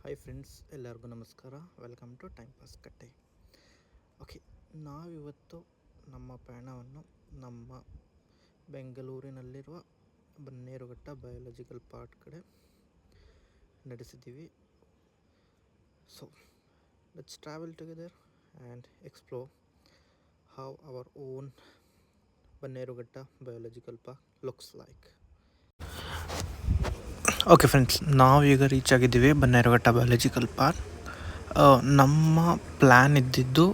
Hi friends, ಎಲ್ಲರಿಗೂ ನಮಸ್ಕಾರ. Welcome to time pass Katte. Okay, ನಾವಿವತ್ತು ನಮ್ಮ ಪಯಣವನ್ನು ನಮ್ಮ ಬೆಂಗಳೂರಿನಲ್ಲಿರುವ ಬನ್ನೇರುಘಟ್ಟ ಬಯೋಲಾಜಿಕಲ್ ಪಾರ್ಕ್ ಕಡೆ ನಡೆಸಿದ್ದೀವಿ. So let's travel together and explore how our own Bannerghatta biological park looks like. Okay friends, ನಾವೀಗ ರೀಚ್ ಆಗಿದ್ದೀವಿ ಬನ್ನೇರುಘಟ್ಟ ಬಯಾಲಜಿಕಲ್ ಪಾರ್ಕ್. ನಮ್ಮ ಪ್ಲ್ಯಾನ್ ಇದ್ದಿದ್ದು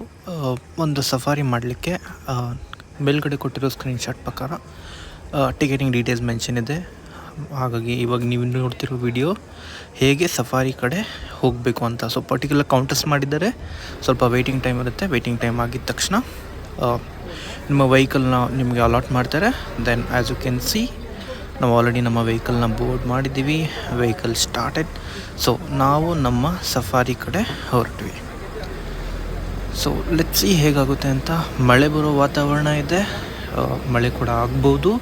ಒಂದು ಸಫಾರಿ ಮಾಡಲಿಕ್ಕೆ. ಮೇಲ್ಗಡೆ ಕೊಟ್ಟಿರೋ ಸ್ಕ್ರೀನ್ಶಾಟ್ ಪ್ರಕಾರ ಟಿಕೆಟಿಂಗ್ ಡೀಟೇಲ್ಸ್ ಮೆನ್ಷನ್ ಇದೆ. ಹಾಗಾಗಿ ಇವಾಗ ನೀವು ನೋಡ್ತಿರೋ ವಿಡಿಯೋ ಹೇಗೆ ಸಫಾರಿ ಕಡೆ ಹೋಗಬೇಕು ಅಂತ. ಸೊ ಪರ್ಟಿಕ್ಯುಲರ್ ಕೌಂಟರ್ಸ್ ಮಾಡಿದ್ದಾರೆ, ಸ್ವಲ್ಪ ವೆಯ್ಟಿಂಗ್ ಟೈಮ್ ಇರುತ್ತೆ. ವೆಯ್ಟಿಂಗ್ ಟೈಮ್ ಆಗಿದ ತಕ್ಷಣ ನಿಮ್ಮ ವೆಹಿಕಲ್ನ ನಿಮಗೆ ಅಲಾಟ್ ಮಾಡ್ತಾರೆ. Then as you can see, ನಾವು ಆಲ್ರೆಡಿ ನಮ್ಮ ವೆಹಿಕಲ್ನ ಬೋರ್ಡ್ ಮಾಡಿದ್ದೀವಿ. Vehicle started. ಸೊ ನಾವು ನಮ್ಮ ಸಫಾರಿ ಕಡೆ ಹೊರಟ್ವಿ. ಸೊ ಲೆಟ್ಸ್ ಸಿ ಹೇಗಾಗುತ್ತೆ ಅಂತ. ಮಳೆ ಬರೋ ವಾತಾವರಣ ಇದೆ, ಮಳೆ ಕೂಡ ಆಗ್ಬೋದು.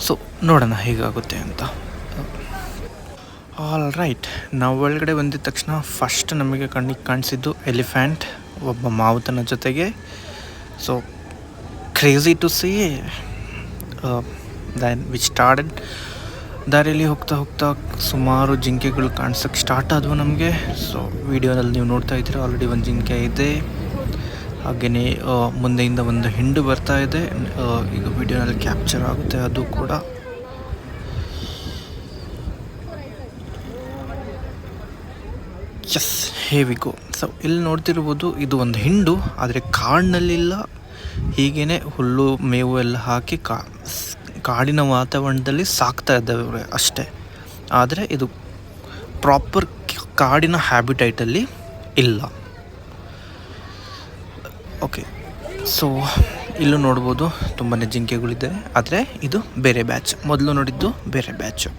ಸೊ ನೋಡೋಣ ಹೇಗಾಗುತ್ತೆ ಅಂತ. ಆಲ್ ರೈಟ್, ನಾವು ಒಳಗಡೆ ಬಂದಿದ ತಕ್ಷಣ ಫಸ್ಟ್ ನಮಗೆ ಕಣ್ಣಿಗೆ ಕಾಣಿಸಿದ್ದು ಎಲಿಫೆಂಟ್, ಒಬ್ಬ ಮಾವುತನ ಜೊತೆಗೆ. So crazy to see. Then we started. ದಾರಿಯಲ್ಲಿ ಹೋಗ್ತಾ ಹೋಗ್ತಾ ಸುಮಾರು ಜಿಂಕೆಗಳು ಕಾಣಿಸೋಕ್ಕೆ ಸ್ಟಾರ್ಟ್ ಆದವು ನಮಗೆ. ಸೊ ವಿಡಿಯೋದಲ್ಲಿ ನೀವು ನೋಡ್ತಾ ಇದ್ದೀರಾ, ಆಲ್ರೆಡಿ ಒಂದು ಜಿಂಕೆ ಇದೆ. ಹಾಗೆಯೇ ಮುಂದೆಯಿಂದ ಒಂದು ಹಿಂಡು ಬರ್ತಾ ಇದೆ. ಈಗ ವಿಡಿಯೋನಲ್ಲಿ ಕ್ಯಾಪ್ಚರ್ ಆಗುತ್ತೆ ಅದು ಕೂಡ. ಎಸ್, ಹೇವಿಗೋ. ಸೊ ಇಲ್ಲಿ ನೋಡ್ತಿರ್ಬೋದು, ಇದು ಒಂದು ಹಿಂಡು, ಆದರೆ ಕಾಡಿನಲ್ಲಿಲ್ಲ. ಹೀಗೇ ಹುಲ್ಲು ಮೇವು ಎಲ್ಲ ಹಾಕಿ ಕಾಡಿನ ವಾತಾವರಣದಲ್ಲಿ ಸಾಕ್ತಾ ಇದ್ದಾವೆ ಅಷ್ಟೇ. ಆದರೆ ಇದು ಪ್ರಾಪರ್ ಕಾಡಿನ ಹ್ಯಾಬಿಟೈಟಲ್ಲಿ ಇಲ್ಲ. ಓಕೆ, ಸೊ ಇಲ್ಲೂ ನೋಡ್ಬೋದು ತುಂಬಾ ಜಿಂಕೆಗಳಿದೆ. ಆದರೆ ಇದು ಬೇರೆ ಬ್ಯಾಚ್. ಮೊದಲು ನೋಡಿದ್ದು ಬೇರೆ ಬ್ಯಾಚು.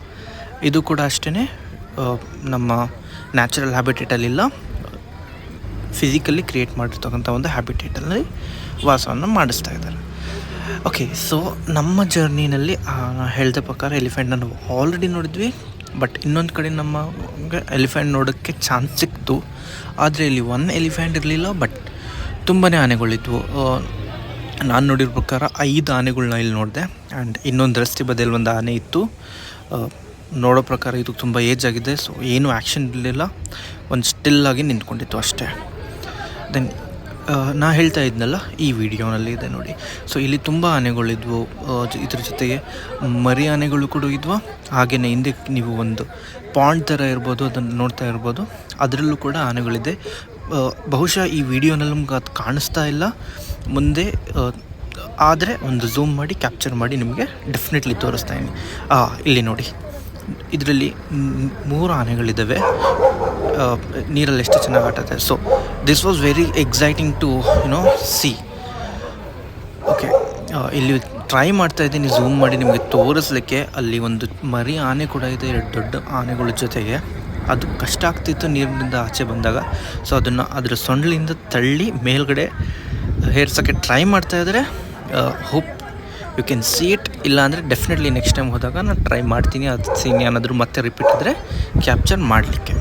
ಇದು ಕೂಡ ಅಷ್ಟೇ ನಮ್ಮ ನ್ಯಾಚುರಲ್ ಹ್ಯಾಬಿಟೇಟಲ್ಲಿಲ್ಲ, ಫಿಸಿಕಲಿ ಕ್ರಿಯೇಟ್ ಮಾಡಿರ್ತಕ್ಕಂಥ ಒಂದು ಹ್ಯಾಬಿಟೇಟಲ್ಲಿ ವಾಸವನ್ನು ಮಾಡಿಸ್ತಾ ಇದ್ದಾರೆ. ಓಕೆ, ಸೊ ನಮ್ಮ ಜರ್ನಿನಲ್ಲಿ ಹೇಳಿದ ಪ್ರಕಾರ ಎಲಿಫೆಂಟ್ನ ನಾವು ಆಲ್ರೆಡಿ ನೋಡಿದ್ವಿ. ಬಟ್ ಇನ್ನೊಂದು ಕಡೆ ನಮಗೆ ಎಲಿಫೆಂಟ್ ನೋಡೋಕ್ಕೆ ಚಾನ್ಸ್ ಸಿಕ್ತು. ಆದರೆ ಇಲ್ಲಿ ಒನ್ ಎಲಿಫೆಂಟ್ ಇರಲಿಲ್ಲ, ಬಟ್ ತುಂಬಾ ಆನೆಗಳಿದ್ವು. ನಾನು ನೋಡಿರೋ ಪ್ರಕಾರ 5 ಆನೆಗಳನ್ನ ಇಲ್ಲಿ ನೋಡಿದೆ. ಆ್ಯಂಡ್ ಇನ್ನೊಂದು ರಸ್ತೆ ಬದಿಯಲ್ಲಿ ಒಂದು ಆನೆ ಇತ್ತು. ನೋಡೋ ಪ್ರಕಾರ ಇದು ತುಂಬ ಏಜ್ ಆಗಿದೆ. ಸೊ ಏನೂ ಆ್ಯಕ್ಷನ್ ಇರಲಿಲ್ಲ, ಒಂದು ಸ್ಟಿಲ್ಲಾಗಿ ನಿಂತ್ಕೊಂಡಿತ್ತು ಅಷ್ಟೇ. ದೆನ್ ನಾ ಹೇಳ್ತಾ ಇದ್ನಲ್ಲ, ಈ ವಿಡಿಯೋನಲ್ಲಿ ಇದೆ ನೋಡಿ. ಸೊ ಇಲ್ಲಿ ತುಂಬ ಆನೆಗಳಿದ್ವು. ಇದ್ರ ಜೊತೆಗೆ ಮರಿ ಆನೆಗಳು ಕೂಡ ಇದ್ವು. ಹಾಗೆಯೇ ಹಿಂದೆ ನೀವು ಒಂದು ಪಾಂಡ್ ಥರ ಇರ್ಬೋದು, ಅದನ್ನು ನೋಡ್ತಾ ಇರ್ಬೋದು. ಅದರಲ್ಲೂ ಕೂಡ ಆನೆಗಳಿದೆ. ಬಹುಶಃ ಈ ವಿಡಿಯೋನಲ್ಲಿ ನಮ್ಗೆ ಅದು ಕಾಣಿಸ್ತಾ ಇಲ್ಲ ಮುಂದೆ, ಆದರೆ ಒಂದು ಝೂಮ್ ಮಾಡಿ ಕ್ಯಾಪ್ಚರ್ ಮಾಡಿ ನಿಮಗೆ ಡೆಫಿನೆಟ್ಲಿ ತೋರಿಸ್ತಾ ಇದ್ದೀನಿ. ಇಲ್ಲಿ ನೋಡಿ, ಇದರಲ್ಲಿ 3 ಆನೆಗಳಿದ್ದಾವೆ. ನೀರಲ್ಲಿ ಎಷ್ಟು ಚೆನ್ನಾಗಿ ಆಟತ್ತೆ. So this was very exciting to see. Okay, ಇಲ್ಲಿ ಟ್ರೈ ಮಾಡ್ತಾ ಇದ್ದೀನಿ ಝೂಮ್ ಮಾಡಿ ನಿಮಗೆ ತೋರಿಸ್ಲಿಕ್ಕೆ. ಅಲ್ಲಿ ಒಂದು ಮರಿ ಆನೆ ಕೂಡ ಇದೆ 2 ದೊಡ್ಡ ಆನೆಗಳ ಜೊತೆಗೆ. ಅದು ಕಷ್ಟ ಆಗ್ತಿತ್ತು ನೀರಿನಿಂದ ಆಚೆ ಬಂದಾಗ. ಸೊ ಅದನ್ನು ಅದರ ಸೊಂಡಿಲಿಂದ ತಳ್ಳಿ ಮೇಲ್ಗಡೆ ಹೇರ್ಸೋಕ್ಕೆ ಟ್ರೈ ಮಾಡ್ತಾ ಇದ್ದಾರೆ. Hope you can see it. ಇಲ್ಲಾಂದರೆ ಡೆಫಿನೆಟ್ಲಿ ನೆಕ್ಸ್ಟ್ ಟೈಮ್ ಹೋದಾಗ ನಾನು ಟ್ರೈ ಮಾಡ್ತೀನಿ ಅದು ಸೀನ್ ಏನಾದರೂ ಮತ್ತೆ ರಿಪೀಟ್ ಇದ್ದರೆ ಕ್ಯಾಪ್ಚರ್ ಮಾಡಲಿಕ್ಕೆ.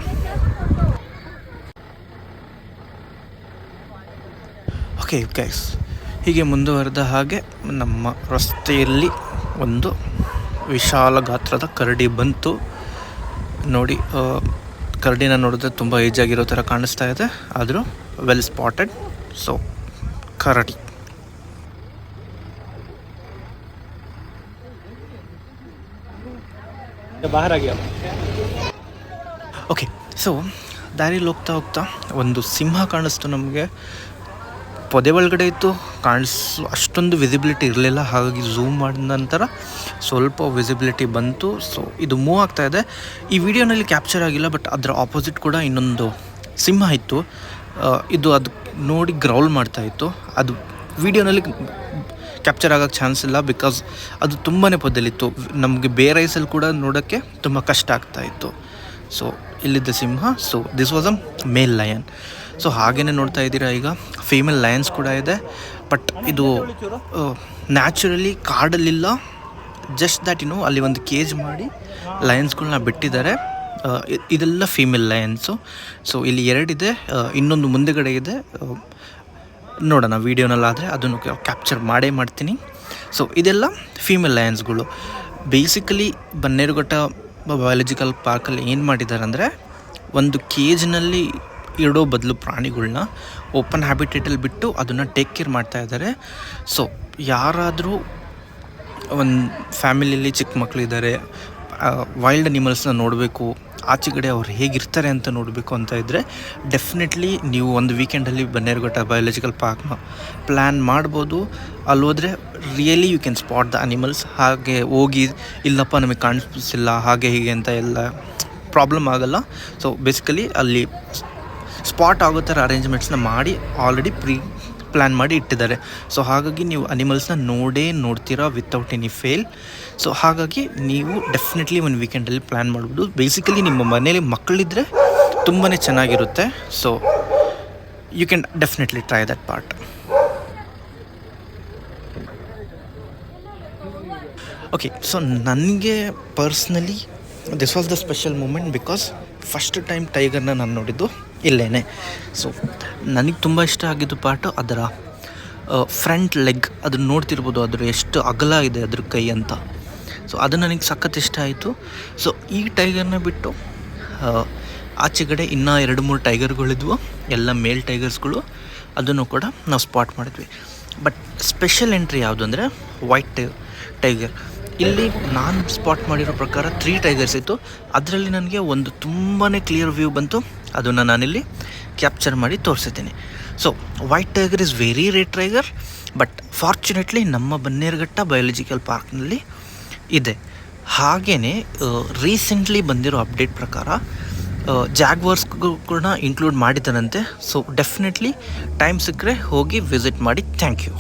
ಓಕೆ ಗೈಸ್, ಹೀಗೆ ಮುಂದುವರೆದ ಹಾಗೆ ನಮ್ಮ ರಸ್ತೆಯಲ್ಲಿ ಒಂದು ವಿಶಾಲ ಗಾತ್ರದ ಕರಡಿ ಬಂತು. ನೋಡಿ, ಕರಡಿನ ನೋಡಿದ್ರೆ ತುಂಬ ಏಜ್ ಆಗಿರೋ ಥರ ಕಾಣಿಸ್ತಾ ಇದೆ, ಆದರೂ ವೆಲ್ ಸ್ಪಾಟೆಡ್. ಸೊ ಕರಡಿ. ಓಕೆ, ಸೊ ದಾರಿಯಲ್ಲಿ ಹೋಗ್ತಾ ಹೋಗ್ತಾ ಒಂದು ಸಿಂಹ ಕಾಣಿಸ್ತು ನಮಗೆ. ಪೊದೆ ಒಳಗಡೆ ಇತ್ತು, ಅಷ್ಟೊಂದು ವಿಸಿಬಿಲಿಟಿ ಇರಲಿಲ್ಲ. ಹಾಗಾಗಿ ಝೂಮ್ ಮಾಡಿದ ನಂತರ ಸ್ವಲ್ಪ ವಿಸಿಬಿಲಿಟಿ ಬಂತು. ಸೊ ಇದು ಮೂವ್ ಆಗ್ತಾ ಇದೆ. ಈ ವಿಡಿಯೋನಲ್ಲಿ ಕ್ಯಾಪ್ಚರ್ ಆಗಿಲ್ಲ, ಬಟ್ ಅದರ ಆಪೋಸಿಟ್ ಕೂಡ ಇನ್ನೊಂದು ಸಿಂಹ ಇತ್ತು. ಇದು ಅದು ನೋಡಿ ಗ್ರೌಲ್ ಮಾಡ್ತಾ ಇತ್ತು. ಅದು ವಿಡಿಯೋನಲ್ಲಿ ಕ್ಯಾಪ್ಚರ್ ಆಗೋಕ್ಕೆ ಚಾನ್ಸ್ ಇಲ್ಲ, ಬಿಕಾಸ್ ಅದು ತುಂಬಾ ಪೊದೆಲಿತ್ತು. ನಮಗೆ ಬೇರೆ ಐಸಲ್ಲಿ ಕೂಡ ನೋಡೋಕ್ಕೆ ತುಂಬ ಕಷ್ಟ ಆಗ್ತಾಯಿತ್ತು. ಸೊ ಇಲ್ಲಿದ್ದ ಸಿಂಹ. So this was a male lion. So ಹಾಗೇ ನೋಡ್ತಾ ಇದ್ದೀರಾ, ಈಗ ಫೀಮೇಲ್ ಲಯನ್ಸ್ ಕೂಡ ಇದೆ. ಬಟ್ ಇದು ನ್ಯಾಚುರಲಿ ಕಾಡಲ್ಲಿಲ್ಲ. ಜಸ್ಟ್ ದ್ಯಾಟ್ ಅಲ್ಲಿ ಒಂದು ಕೇಜ್ ಮಾಡಿ ಲಯನ್ಸ್ಗಳನ್ನ ಬಿಟ್ಟಿದ್ದಾರೆ. ಇದೆಲ್ಲ ಫೀಮೇಲ್ ಲಯನ್ಸು. ಸೊ ಇಲ್ಲಿ 2 ಇದೆ, ಇನ್ನೊಂದು ಮುಂದೆಗಡೆ ಇದೆ. ನೋಡೋಣ ವೀಡಿಯೋನಲ್ಲಾದರೆ ಅದನ್ನು ಕ್ಯಾಪ್ಚರ್ ಮಾಡ್ತೀನಿ. ಸೊ ಇದೆಲ್ಲ ಫೀಮೇಲ್ ಲಯನ್ಸ್ಗಳು. ಬೇಸಿಕಲಿ ಬನ್ನೇರುಘಟ್ಟ ಬಯಾಲಜಿಕಲ್ ಪಾರ್ಕಲ್ಲಿ ಏನು ಮಾಡಿದ್ದಾರೆ ಅಂದರೆ, ಒಂದು ಕೇಜ್ನಲ್ಲಿ ಇಡೋ ಬದಲು ಪ್ರಾಣಿಗಳ್ನ ಓಪನ್ ಹ್ಯಾಬಿಟೇಟಲ್ಲಿ ಬಿಟ್ಟು ಅದನ್ನು ಟೇಕ್ ಕೇರ್ ಮಾಡ್ತಾಯಿದ್ದಾರೆ. ಸೊ ಯಾರಾದರೂ ಒಂದು ಫ್ಯಾಮಿಲಿಯಲ್ಲಿ ಚಿಕ್ಕ ಮಕ್ಕಳಿದ್ದಾರೆ, ವೈಲ್ಡ್ ಅನಿಮಲ್ಸ್ನ ನೋಡಬೇಕು, ಆಚೆಗಡೆ ಅವ್ರು ಹೇಗಿರ್ತಾರೆ ಅಂತ ನೋಡಬೇಕು ಅಂತ ಇದ್ದರೆ ಡೆಫಿನೆಟ್ಲಿ ನೀವು ಒಂದು ವೀಕೆಂಡಲ್ಲಿ ಬನ್ನೇರುಘಟ್ಟ ಬಯಾಲಜಿಕಲ್ ಪಾರ್ಕ್ನ ಪ್ಲ್ಯಾನ್ ಮಾಡ್ಬೋದು. ಅಲ್ಲೋದ್ರೆ really you can spot the animals. ಹಾಗೆ ಹೋಗಿ ಇಲ್ಲಪ್ಪ ನಮಗೆ ಕಾಣಿಸಿಲ್ಲ ಹಾಗೆ ಹೀಗೆ ಅಂತ ಎಲ್ಲ ಪ್ರಾಬ್ಲಮ್ ಆಗೋಲ್ಲ. ಸೊ ಬೇಸಿಕಲಿ ಅಲ್ಲಿ ಸ್ಪಾಟ್ ಆಗೋ ಥರ ಅರೇಂಜ್ಮೆಂಟ್ಸ್ನ ಮಾಡಿ ಆಲ್ರೆಡಿ ಪ್ಲ್ಯಾನ್ ಮಾಡಿ ಇಟ್ಟಿದ್ದಾರೆ. ಸೊ ಹಾಗಾಗಿ ನೀವು ಅನಿಮಲ್ಸ್ನ ನೋಡ್ತೀರಾ ವಿತೌಟ್ ಎನಿ ಫೇಲ್. ಸೊ ಹಾಗಾಗಿ ನೀವು ಡೆಫಿನೆಟ್ಲಿ ಒಂದು ವೀಕೆಂಡಲ್ಲಿ ಪ್ಲ್ಯಾನ್ ಮಾಡ್ಬೋದು. ಬೇಸಿಕಲಿ ನಿಮ್ಮ ಮನೇಲಿ ಮಕ್ಕಳಿದ್ದರೆ ತುಂಬಾ ಚೆನ್ನಾಗಿರುತ್ತೆ. So you can definitely try that part. Okay, so ನನಗೆ personally this was the special moment because first time ಟೈಗರ್ನ ನಾನು ನೋಡಿದ್ದು ಇಲ್ಲೇ. ಸೊ ನನಗೆ ತುಂಬ ಇಷ್ಟ ಆಗಿದ್ದು ಪಾರ್ಟು ಅದರ ಫ್ರಂಟ್ ಲೆಗ್. ಅದನ್ನು ನೋಡ್ತಿರ್ಬೋದು, ಅದ್ರ ಎಷ್ಟು ಅಗಲ ಇದೆ ಅದ್ರ ಕೈ ಅಂತ. ಸೊ ಅದು ನನಗೆ ಸಖತ್ ಇಷ್ಟ ಆಯಿತು. ಸೊ ಈ ಟೈಗರ್ನ ಬಿಟ್ಟು ಆಚೆಗಡೆ ಇನ್ನೂ 2-3 ಟೈಗರ್ಗಳಿದ್ವು, ಎಲ್ಲ ಮೇಲ್ ಟೈಗರ್ಸ್ಗಳು. ಅದನ್ನು ಕೂಡ ನಾವು ಸ್ಪಾಟ್ ಮಾಡಿದ್ವಿ. ಬಟ್ ಸ್ಪೆಷಲ್ ಎಂಟ್ರಿ ಯಾವುದು ಅಂದರೆ ವೈಟ್ ಟೈಗರ್. ಇಲ್ಲಿ ನಾನು ಸ್ಪಾಟ್ ಮಾಡಿರೋ ಪ್ರಕಾರ 3 ಟೈಗರ್ಸ್ ಇತ್ತು. ಅದರಲ್ಲಿ ನನಗೆ ಒಂದು ತುಂಬಾ ಕ್ಲಿಯರ್ ವ್ಯೂ ಬಂತು, ಅದನ್ನು ನಾನಿಲ್ಲಿ ಕ್ಯಾಪ್ಚರ್ ಮಾಡಿ ತೋರಿಸಿದ್ದೀನಿ. So white tiger is very rare tiger, but fortunately ನಮ್ಮ ಬನ್ನೇರುಘಟ್ಟ ಬಯಾಲಜಿಕಲ್ ಪಾರ್ಕ್ನಲ್ಲಿ ಇದೆ. ಹಾಗೆಯೇ ರೀಸೆಂಟ್ಲಿ ಬಂದಿರೋ ಅಪ್ಡೇಟ್ ಪ್ರಕಾರ ಜಾಗ್ವಾರ್ಸ್ಗೂ ಕೂಡ ಇನ್ಕ್ಲೂಡ್ ಮಾಡಿದ್ದಾರಂತೆ. ಸೊ ಡೆಫಿನೆಟ್ಲಿ ಟೈಮ್ ಸಿಕ್ಕರೆ ಹೋಗಿ ವಿಸಿಟ್ ಮಾಡಿ. Thank you.